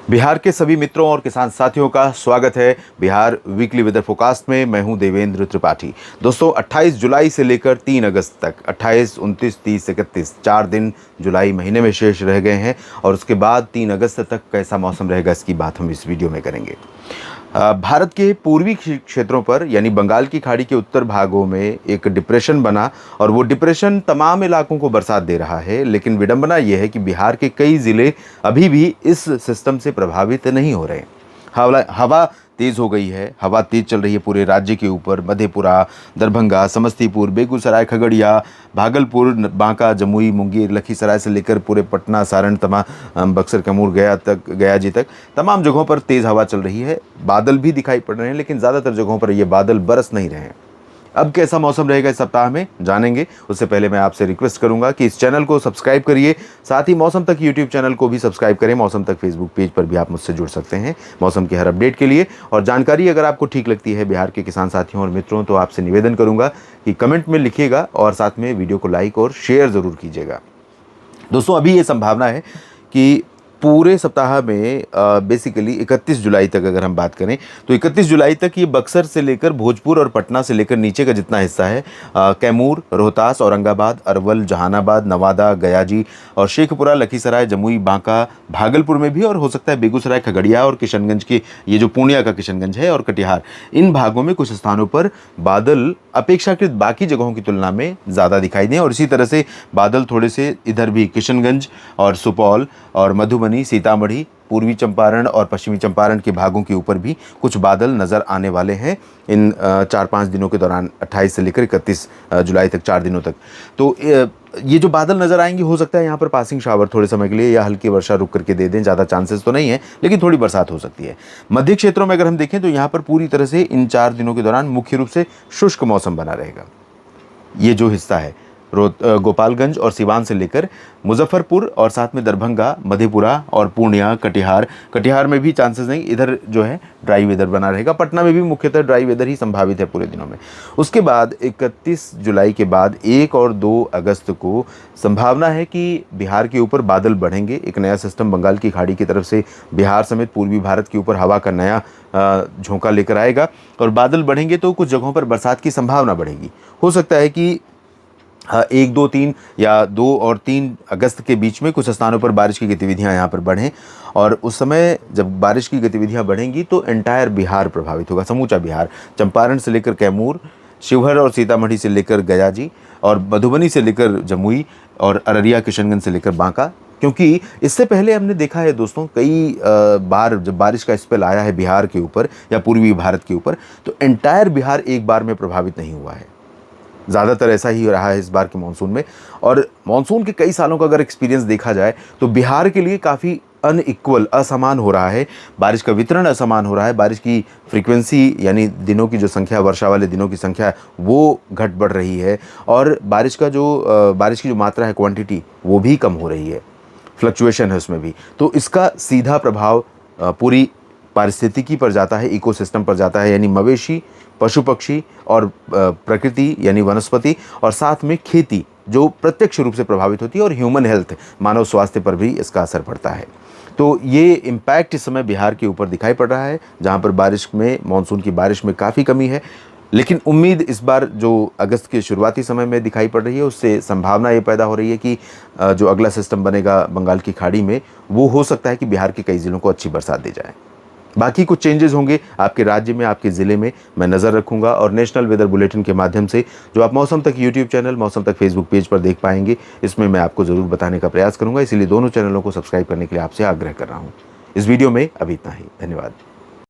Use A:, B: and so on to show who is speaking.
A: बिहार के सभी मित्रों और किसान साथियों का स्वागत है बिहार वीकली वेदर फोरकास्ट में। मैं हूं देवेंद्र त्रिपाठी। दोस्तों 28 जुलाई से लेकर 3 अगस्त तक 28, 29, 30, 31 4 दिन जुलाई महीने में शेष रह गए हैं और उसके बाद 3 अगस्त तक कैसा मौसम रहेगा इसकी बात हम इस वीडियो में करेंगे। भारत के पूर्वी क्षेत्रों पर यानी बंगाल की खाड़ी के उत्तर भागों में एक डिप्रेशन बना और वो डिप्रेशन तमाम इलाकों को बरसात दे रहा है। लेकिन विडंबना यह है कि बिहार के कई ज़िले अभी भी इस सिस्टम से प्रभावित नहीं हो रहे। हवा तेज़ हो गई है, हवा तेज़ चल रही है पूरे राज्य के ऊपर। मधेपुरा, दरभंगा, समस्तीपुर, बेगूसराय, खगड़िया, भागलपुर, बांका, जमुई, मुंगेर, लखीसराय से लेकर पूरे पटना, सारण, बक्सर, कैमूर, गया जी तक तमाम जगहों पर तेज़ हवा चल रही है। बादल भी दिखाई पड़ रहे हैं, लेकिन ज़्यादातर जगहों पर ये बादल बरस नहीं रहे हैं। अब कैसा मौसम रहेगा इस सप्ताह में जानेंगे। उससे पहले मैं आपसे रिक्वेस्ट करूंगा कि इस चैनल को सब्सक्राइब करिए, साथ ही मौसम तक यूट्यूब चैनल को भी सब्सक्राइब करें। मौसम तक फेसबुक पेज पर भी आप मुझसे जुड़ सकते हैं मौसम की हर अपडेट के लिए। और जानकारी अगर आपको ठीक लगती है बिहार के किसान साथियों और मित्रों, तो आपसे निवेदन करूंगा कि कमेंट में लिखिएगा और साथ में वीडियो को लाइक और शेयर ज़रूर कीजिएगा। दोस्तों अभी ये संभावना है कि पूरे सप्ताह में बेसिकली 31 जुलाई तक अगर हम बात करें तो 31 जुलाई तक ये बक्सर से लेकर भोजपुर और पटना से लेकर नीचे का जितना हिस्सा है, कैमूर, रोहतास, औरंगाबाद, अरवल, जहानाबाद, नवादा, गयाजी और शेखपुरा, लखीसराय, जमुई, बांका, भागलपुर में भी, और हो सकता है बेगूसराय, खगड़िया और किशनगंज की, ये जो पूर्णिया का किशनगंज है, और कटिहार, इन भागों में कुछ स्थानों पर बादल अपेक्षाकृत बाकी जगहों की तुलना में ज़्यादा दिखाई दें। और इसी तरह से बादल थोड़े से इधर भी किशनगंज और सुपौल और मधुबनी, सीतामढ़ी, पूर्वी चंपारण और पश्चिमी चंपारण के भागों के ऊपर भी कुछ बादल नज़र आने वाले हैं इन 4-5 दिनों के दौरान, 28 से लेकर 31 जुलाई तक 4 दिनों तक। तो ये जो बादल नज़र आएंगे, हो सकता है यहाँ पर पासिंग शावर थोड़े समय के लिए या हल्की वर्षा रुक करके दे दें। ज़्यादा चांसेस तो नहीं है, लेकिन थोड़ी बरसात हो सकती है। मध्य क्षेत्रों में अगर हम देखें तो यहाँ पर पूरी तरह से इन 4 दिनों के दौरान मुख्य रूप से शुष्क मौसम बना रहेगा। ये जो हिस्सा है गोपालगंज और सिवान से लेकर मुजफ्फरपुर और साथ में दरभंगा, मधेपुरा और पूर्णिया, कटिहार में भी चांसेस नहीं, इधर जो है ड्राई वेदर बना रहेगा। पटना में भी मुख्यतः ड्राई वेदर ही संभावित है पूरे दिनों में। उसके बाद 31 जुलाई के बाद 1 और 2 अगस्त को संभावना है कि बिहार के ऊपर बादल बढ़ेंगे। एक नया सिस्टम बंगाल की खाड़ी की तरफ से बिहार समेत पूर्वी भारत के ऊपर हवा का नया झोंका लेकर आएगा और बादल बढ़ेंगे तो कुछ जगहों पर बरसात की संभावना बढ़ेगी। हो सकता है कि 1, 2, 3 या 2 और 3 अगस्त के बीच में कुछ स्थानों पर बारिश की गतिविधियां यहाँ पर बढ़ें। और उस समय जब बारिश की गतिविधियां बढ़ेंगी तो एंटायर बिहार प्रभावित होगा, समूचा बिहार, चंपारण से लेकर कैमूर, शिवहर और सीतामढ़ी से लेकर गयाजी और मधुबनी से लेकर जमुई और अररिया, किशनगंज से लेकर बांका। क्योंकि इससे पहले हमने देखा है दोस्तों, कई बार जब बारिश का स्पेल आया है बिहार के ऊपर या पूर्वी भारत के ऊपर, तो एंटायर बिहार एक बार में प्रभावित नहीं हुआ है। ज़्यादातर ऐसा ही रहा है इस बार के मानसून में। और मानसून के कई सालों का अगर एक्सपीरियंस देखा जाए तो बिहार के लिए काफ़ी अनइक्वल, असमान हो रहा है। बारिश का वितरण असमान हो रहा है। बारिश की फ्रीक्वेंसी यानी दिनों की जो संख्या, वर्षा वाले दिनों की संख्या, वो घट बढ़ रही है। और बारिश की जो मात्रा है, क्वांटिटी, वो भी कम हो रही है। फ्लक्चुएशन है उसमें भी। तो इसका सीधा प्रभाव पूरी पारिस्थितिकी पर जाता है, इकोसिस्टम पर जाता है, यानी मवेशी, पशु पक्षी और प्रकृति यानी वनस्पति, और साथ में खेती जो प्रत्यक्ष रूप से प्रभावित होती है, और ह्यूमन हेल्थ, मानव स्वास्थ्य पर भी इसका असर पड़ता है। तो ये इम्पैक्ट इस समय बिहार के ऊपर दिखाई पड़ रहा है, जहाँ पर मानसून की बारिश में काफ़ी कमी है। लेकिन उम्मीद इस बार जो अगस्त के शुरुआती समय में दिखाई पड़ रही है, उससे संभावना ये पैदा हो रही है कि जो अगला सिस्टम बनेगा बंगाल की खाड़ी में, वो हो सकता है कि बिहार के कई ज़िलों को अच्छी बरसात दे जाए। बाकी कुछ चेंजेस होंगे आपके राज्य में, आपके ज़िले में, मैं नज़र रखूंगा। और नेशनल वेदर बुलेटिन के माध्यम से जो आप मौसम तक यूट्यूब चैनल, मौसम तक फेसबुक पेज पर देख पाएंगे, इसमें मैं आपको ज़रूर बताने का प्रयास करूंगा। इसीलिए दोनों चैनलों को सब्सक्राइब करने के लिए आपसे आग्रह कर रहा हूँ। इस वीडियो में अभी इतना ही। धन्यवाद।